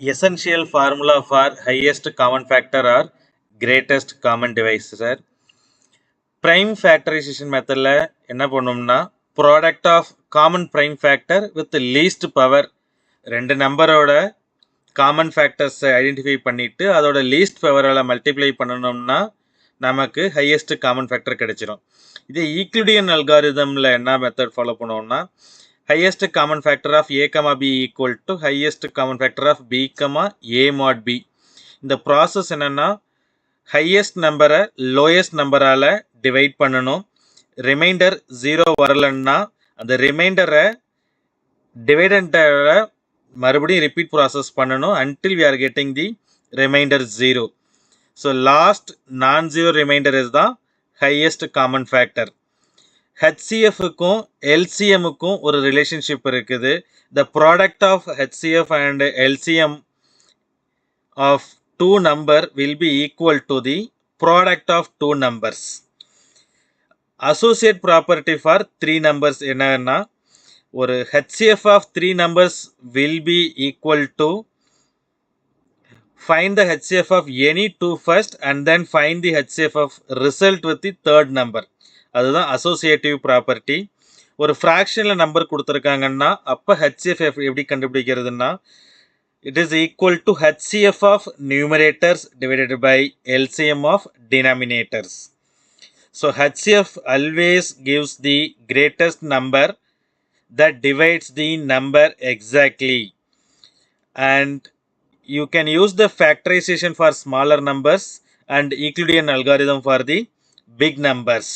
Essential formula for highest common factor or greatest common divisor. Prime factorization method la enna pannumna product of common prime factor with the least power ரெண்டு நம்பரோட common ஃபேக்டர்ஸை identify பண்ணிட்டு அதோட least பவரால் multiply பண்ணணும்னா நமக்கு highest common factor கிடைச்சிரும். இதே ஈக்ளிடியன் அல்காரிதமில் என்ன method follow பண்ணுவோம்னா highest common factor of a comma b equal to highest common factor of b comma a mod b. இந்த ப்ராசஸ் என்னன்னா highest நம்பரை லோயஸ்ட் நம்பரால் டிவைட் பண்ணணும். ரிமைண்டர் 0 வரலன்னா அந்த ரிமைண்டரை டிவைடண்டோட மறுபடியும் ரிப்பீட் ப்ராசஸ் பண்ணணும் until we are getting the remainder 0. So last non-zero remainder is the highest common factor. HCFக்கும் LCMக்கும் ஒரு relationship இருக்குது. The product of HCF and LCM of two number will be equal to the product of two numbers. Associate property for three numbers என்னன்னா ஒரு HCF of three numbers will be equal to find the HCF of any two first and then find the HCF of result with the third number. அதுதான் associative property. ஒரு ஃப்ராக்ஷனில் number கொடுத்துருக்காங்கன்னா அப்போ HCF எப்படி கண்டுபிடிக்கிறதுனா it is equal to HCF of numerators divided by LCM of denominators. So HCF always gives the greatest number that divides the number exactly, and you can use the factorization for smaller numbers and Euclidean algorithm for the big numbers.